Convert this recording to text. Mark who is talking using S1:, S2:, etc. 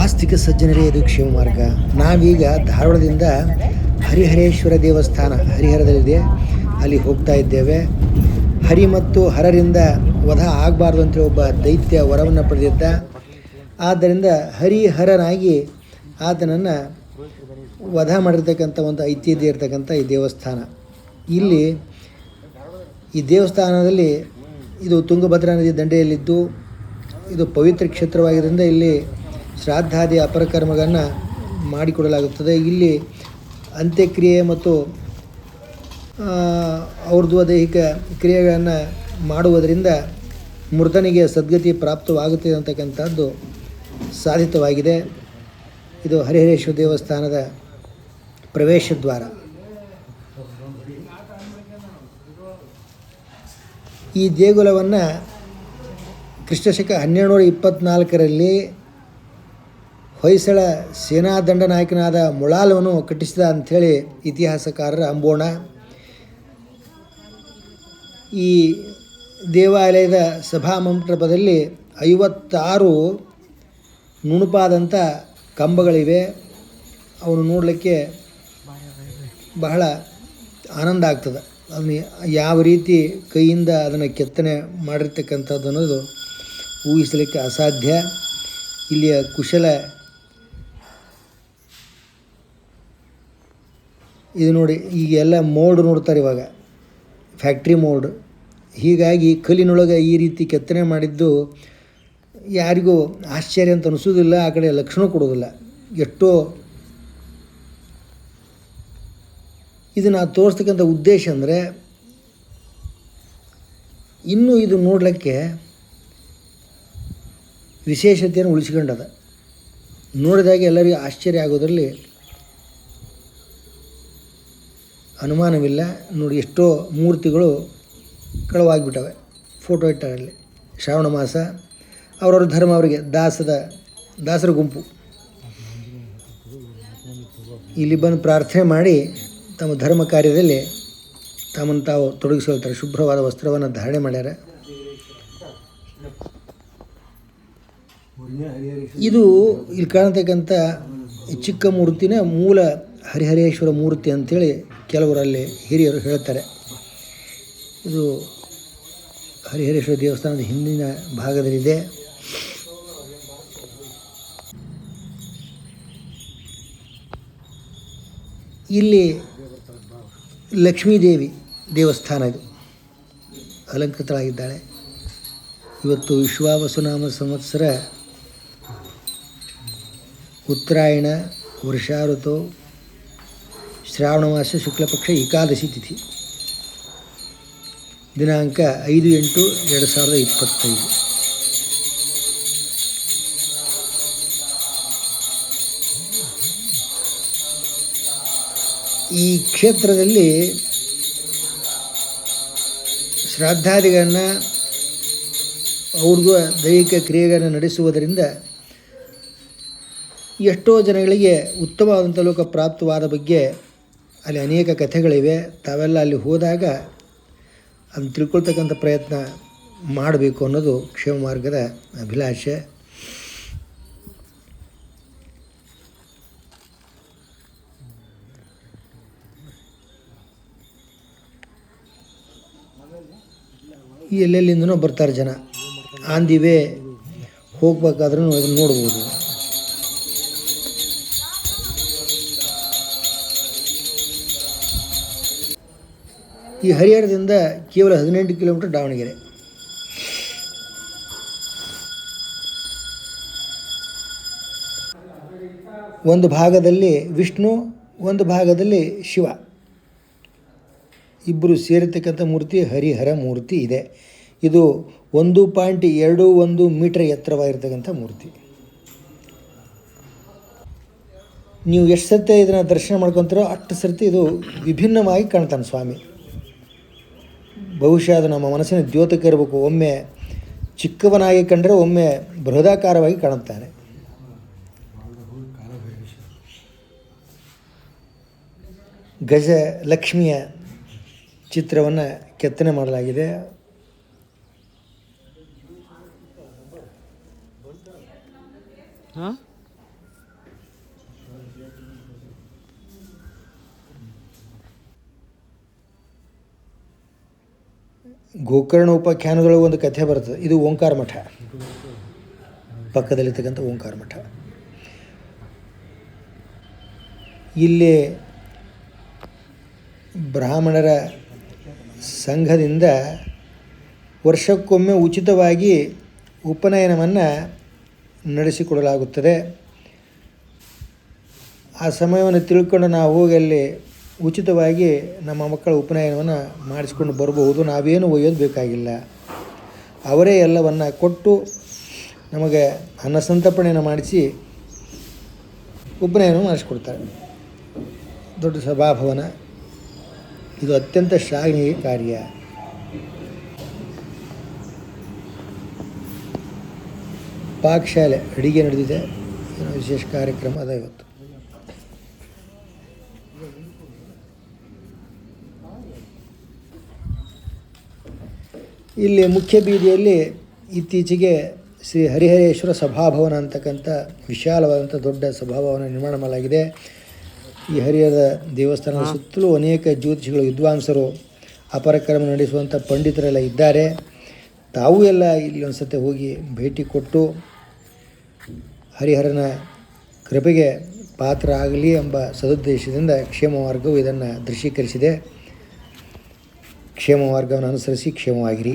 S1: ಆಸ್ತಿಕ ಸಜ್ಜನರೇ ಇದು ಕ್ಷೇಮ ಮಾರ್ಗ. ನಾವೀಗ ಧಾರವಾಡದಿಂದ ಹರಿಹರೇಶ್ವರ ದೇವಸ್ಥಾನ ಹರಿಹರದಲ್ಲಿದೆ, ಅಲ್ಲಿ ಹೋಗ್ತಾ ಇದ್ದೇವೆ. ಹರಿ ಮತ್ತು ಹರರಿಂದ ವಧ ಆಗಬಾರ್ದು ಅಂತೇಳಿ ಒಬ್ಬ ದೈತ್ಯ ವರವನ್ನು ಪಡೆದಿದ್ದ. ಆದ್ದರಿಂದ ಹರಿಹರನಾಗಿ ಆತನನ್ನು ವಧ ಮಾಡಿರ್ತಕ್ಕಂಥ ಒಂದು ಐತಿಹ್ಯ ಇರತಕ್ಕಂಥ ಈ ದೇವಸ್ಥಾನ. ಇಲ್ಲಿ ಈ ದೇವಸ್ಥಾನದಲ್ಲಿ ಇದು ತುಂಗಭದ್ರಾ ನದಿ ದಂಡೆಯಲ್ಲಿದ್ದು ಇದು ಪವಿತ್ರ ಕ್ಷೇತ್ರವಾಗಿದ್ದರಿಂದ ಇಲ್ಲಿ ಶ್ರಾದ್ದಾದಿ ಅಪರಕರ್ಮಗಳನ್ನು ಮಾಡಿಕೊಡಲಾಗುತ್ತದೆ. ಇಲ್ಲಿ ಅಂತ್ಯಕ್ರಿಯೆ ಮತ್ತು ಔರ್ಧ್ವ ದೈಹಿಕ ಕ್ರಿಯೆಗಳನ್ನು ಮಾಡುವುದರಿಂದ ಮೃತನಿಗೆ ಸದ್ಗತಿ ಪ್ರಾಪ್ತವಾಗುತ್ತದೆ ಅಂತಕ್ಕಂಥದ್ದು ಸಾಧಿತವಾಗಿದೆ. ಇದು ಹರಿಹರೇಶ್ವರ ದೇವಸ್ಥಾನದ ಪ್ರವೇಶ ದ್ವಾರ. ಈ ದೇಗುಲವನ್ನು ಕ್ರಿಸ್ತಶಕ 1224ರಲ್ಲಿ ಹೊಯ್ಸಳ ಸೇನಾದಂಡ ನಾಯಕನಾದ ಮುಳಾಲವನು ಕಟ್ಟಿಸಿದ ಅಂಥೇಳಿ ಇತಿಹಾಸಕಾರರ ಅಂಬೋಣ. ಈ ದೇವಾಲಯದ ಸಭಾಮಂಟಪದಲ್ಲಿ 56 ನುಣುಪಾದಂಥ ಕಂಬಗಳಿವೆ. ಅವನು ನೋಡಲಿಕ್ಕೆ ಬಹಳ ಆನಂದ ಆಗ್ತದೆ. ಅದನ್ನು ಯಾವ ರೀತಿ ಕೈಯಿಂದ ಅದನ್ನು ಕೆತ್ತನೆ ಮಾಡಿರ್ತಕ್ಕಂಥದ್ದು ಅನ್ನೋದು ಊಹಿಸಲಿಕ್ಕೆ ಅಸಾಧ್ಯ. ಇಲ್ಲಿಯ ಕುಶಲ ಇದು ನೋಡಿ, ಈಗೆಲ್ಲ ಮೋಲ್ಡ್ ನೋಡ್ತಾರೆ ಇವಾಗ, ಫ್ಯಾಕ್ಟ್ರಿ ಮೋಲ್ಡ್. ಹೀಗಾಗಿ ಕಲ್ಲಿನೊಳಗೆ ಈ ರೀತಿ ಕೆತ್ತನೆ ಮಾಡಿದ್ದು ಯಾರಿಗೂ ಆಶ್ಚರ್ಯ ಅಂತ ಅನಿಸೋದಿಲ್ಲ, ಆ ಕಡೆ ಲಕ್ಷಣ ಕೊಡೋದಿಲ್ಲ. ಎಷ್ಟೋ ಇದನ್ನು ತೋರಿಸ್ತಕ್ಕಂಥ ಉದ್ದೇಶ ಅಂದರೆ ಇನ್ನೂ ಇದು ನೋಡಲಿಕ್ಕೆ ವಿಶೇಷತೆಯನ್ನು ಉಳಿಸ್ಕೊಂಡದ. ನೋಡಿದಾಗ ಎಲ್ಲರಿಗೂ ಆಶ್ಚರ್ಯ ಆಗೋದರಲ್ಲಿ ಅನುಮಾನವಿಲ್ಲ. ನೋಡಿ, ಎಷ್ಟೋ ಮೂರ್ತಿಗಳು ಕಳವಾಗಿಬಿಟ್ಟವೆ. ಫೋಟೋ ಇಟ್ಟರಲ್ಲಿ ಶ್ರಾವಣ ಮಾಸ ಅವರವ್ರ ಧರ್ಮ, ಅವರಿಗೆ ದಾಸರ ಗುಂಪು ಇಲ್ಲಿ ಬಂದು ಪ್ರಾರ್ಥನೆ ಮಾಡಿ ತಮ್ಮ ಧರ್ಮ ಕಾರ್ಯದಲ್ಲಿ ತಮ್ಮನ್ನು ತಾವು ತೊಡಗಿಸ್ಕೊಳ್ತಾರೆ. ಶುಭ್ರವಾದ ವಸ್ತ್ರವನ್ನು ಧಾರಣೆ ಮಾಡ್ಯಾರ. ಇದು ಇಲ್ಲಿ ಕಾಣತಕ್ಕಂಥ ಚಿಕ್ಕ ಮೂರ್ತಿನ ಮೂಲ ಹರಿಹರೇಶ್ವರ ಮೂರ್ತಿ ಅಂಥೇಳಿ ಕೆಲವರಲ್ಲಿ ಹಿರಿಯರು ಹೇಳ್ತಾರೆ. ಇದು ಹರಿಹರೇಶ್ವರ ದೇವಸ್ಥಾನದ ಹಿಂದಿನ ಭಾಗದಲ್ಲಿದೆ. ಇಲ್ಲಿ ಲಕ್ಷ್ಮೀದೇವಿ ದೇವಸ್ಥಾನ, ಇದು ಅಲಂಕೃತರಾಗಿದ್ದಾಳೆ. ಇವತ್ತು ವಿಶ್ವಾವಸುನಾಮ ಸಂವತ್ಸರ ಉತ್ತರಾಯಣ ವರ್ಷಾ ಋತು ಶ್ರಾವಣ ಮಾಸ ಶುಕ್ಲಪಕ್ಷ ಏಕಾದಶಿ ತಿಥಿ, ದಿನಾಂಕ 5/8/2025. ಈ ಕ್ಷೇತ್ರದಲ್ಲಿ ಶ್ರಾದ್ದಾದಿಗಳನ್ನು ಔರ್ಧ್ವ ದೈಹಿಕ ಕ್ರಿಯೆಗಳನ್ನು ನಡೆಸುವುದರಿಂದ ಎಷ್ಟೋ ಜನಗಳಿಗೆ ಉತ್ತಮವಾದಂಥ ಲೋಕ ಪ್ರಾಪ್ತವಾದ ಬಗ್ಗೆ ಅಲ್ಲಿ ಅನೇಕ ಕಥೆಗಳಿವೆ. ತಾವೆಲ್ಲ ಅಲ್ಲಿ ಹೋದಾಗ ಅದನ್ನು ತಿಳ್ಕೊಳ್ತಕ್ಕಂಥ ಪ್ರಯತ್ನ ಮಾಡಬೇಕು ಅನ್ನೋದು ಕ್ಷೇಮ ಮಾರ್ಗದ ಅಭಿಲಾಷೆ. ಎಲ್ಲೆಲ್ಲಿಂದನೋ ಬರ್ತಾರೆ ಜನ. ಆನ್ ದಿ ವೇ ಹೋಗ್ಬೇಕಾದ್ರೂ ಅದನ್ನು ನೋಡ್ಬೋದು. ಈ ಹರಿಹರದಿಂದ ಕೇವಲ 18 ಕಿಲೋಮೀಟರ್ ದಾವಣಗೆರೆ. ಒಂದು ಭಾಗದಲ್ಲಿ ವಿಷ್ಣು, ಒಂದು ಭಾಗದಲ್ಲಿ ಶಿವ, ಇಬ್ಬರು ಸೇರಿರ್ತಕ್ಕಂಥ ಮೂರ್ತಿ ಹರಿಹರ ಮೂರ್ತಿ ಇದೆ. ಇದು 1.21 ಮೀಟರ್ ಎತ್ತರವಾಗಿರ್ತಕ್ಕಂಥ ಮೂರ್ತಿ. ನೀವು ಎಷ್ಟು ಸರ್ತಿ ಇದನ್ನು ದರ್ಶನ ಮಾಡ್ಕೊತಾರೋ ಅಷ್ಟು ಸರ್ತಿ ಇದು ವಿಭಿನ್ನವಾಗಿ ಕಾಣ್ತಾನೆ ಸ್ವಾಮಿ. ಬಹುಶಃ ಅದು ನಮ್ಮ ಮನಸ್ಸಿನ ದ್ಯೋತಕ ಇರಬೇಕು. ಒಮ್ಮೆ ಚಿಕ್ಕವನಾಗಿ ಕಂಡರೆ ಒಮ್ಮೆ ಬೃಹದಾಕಾರವಾಗಿ ಕಾಣುತ್ತಾನೆ. ಗಜ ಲಕ್ಷ್ಮಿಯ ಚಿತ್ರವನ್ನು ಕೆತ್ತನೆ ಮಾಡಲಾಗಿದೆ. ಗೋಕರ್ಣ ಉಪಾಖ್ಯಾನದೊಳಗೆ ಒಂದು ಕಥೆ ಬರ್ತದೆ. ಇದು ಓಂಕಾರ ಮಠ, ಪಕ್ಕದಲ್ಲಿರ್ತಕ್ಕಂಥ ಓಂಕಾರ ಮಠ. ಇಲ್ಲಿ ಬ್ರಾಹ್ಮಣರ ಸಂಘದಿಂದ ವರ್ಷಕ್ಕೊಮ್ಮೆ ಉಚಿತವಾಗಿ ಉಪನಯನವನ್ನು ನಡೆಸಿಕೊಡಲಾಗುತ್ತದೆ. ಆ ಸಮಯವನ್ನು ತಿಳ್ಕೊಂಡು ನಾವು ಹೋಗಿ ಅಲ್ಲಿ ಉಚಿತವಾಗಿ ನಮ್ಮ ಮಕ್ಕಳ ಉಪನಯನವನ್ನು ಮಾಡಿಸ್ಕೊಂಡು ಬರಬಹುದು. ನಾವೇನು ಒಯ್ಯೋದು ಬೇಕಾಗಿಲ್ಲ. ಅವರೇ ಎಲ್ಲವನ್ನು ಕೊಟ್ಟು ನಮಗೆ ಅನ್ನಸಂತರ್ಪಣೆಯನ್ನು ಮಾಡಿಸಿ ಉಪನಯನವನ್ನು ಮಾಡಿಸ್ಕೊಡ್ತಾರೆ. ದೊಡ್ಡ ಸಭಾಭವನ ಇದು ಅತ್ಯಂತ ಶ್ಲಾಘನೀಯ ಕಾರ್ಯ. ಪಾಕಶಾಲೆ ಅಡಿಗೆ ನಡೆದಿದೆ. ವಿಶೇಷ ಕಾರ್ಯಕ್ರಮ ಅದ ಇವತ್ತು. ಇಲ್ಲಿ ಮುಖ್ಯ ಬೀದಿಯಲ್ಲಿ ಇತ್ತೀಚೆಗೆ ಶ್ರೀ ಹರಿಹರೇಶ್ವರ ಸಭಾಭವನ ಅಂತಕ್ಕಂಥ ವಿಶಾಲವಾದಂಥ ದೊಡ್ಡ ಸಭಾಭವನ ನಿರ್ಮಾಣ ಮಾಡಲಾಗಿದೆ. ಈ ಹರಿಹರ ದೇವಸ್ಥಾನದ ಸುತ್ತಲೂ ಅನೇಕ ಜ್ಯೋತಿಷಿಗಳು, ವಿದ್ವಾಂಸರು, ಅಪರಕ್ರಮ ನಡೆಸುವಂಥ ಪಂಡಿತರೆಲ್ಲ ಇದ್ದಾರೆ. ತಾವೂ ಎಲ್ಲ ಇಲ್ಲಿ ಒಂದು ಸತಿ ಹೋಗಿ ಭೇಟಿ ಕೊಟ್ಟು ಹರಿಹರನ ಕೃಪೆಗೆ ಪಾತ್ರ ಆಗಲಿ ಎಂಬ ಸದುದ್ದೇಶದಿಂದ ಕ್ಷೇಮ ಮಾರ್ಗವು ಇದನ್ನು ದೃಶ್ಯೀಕರಿಸಿದೆ. ಕ್ಷೇಮ ಮಾರ್ಗವನ್ನು ಅನುಸರಿಸಿ ಕ್ಷೇಮವಾಗಿರಿ.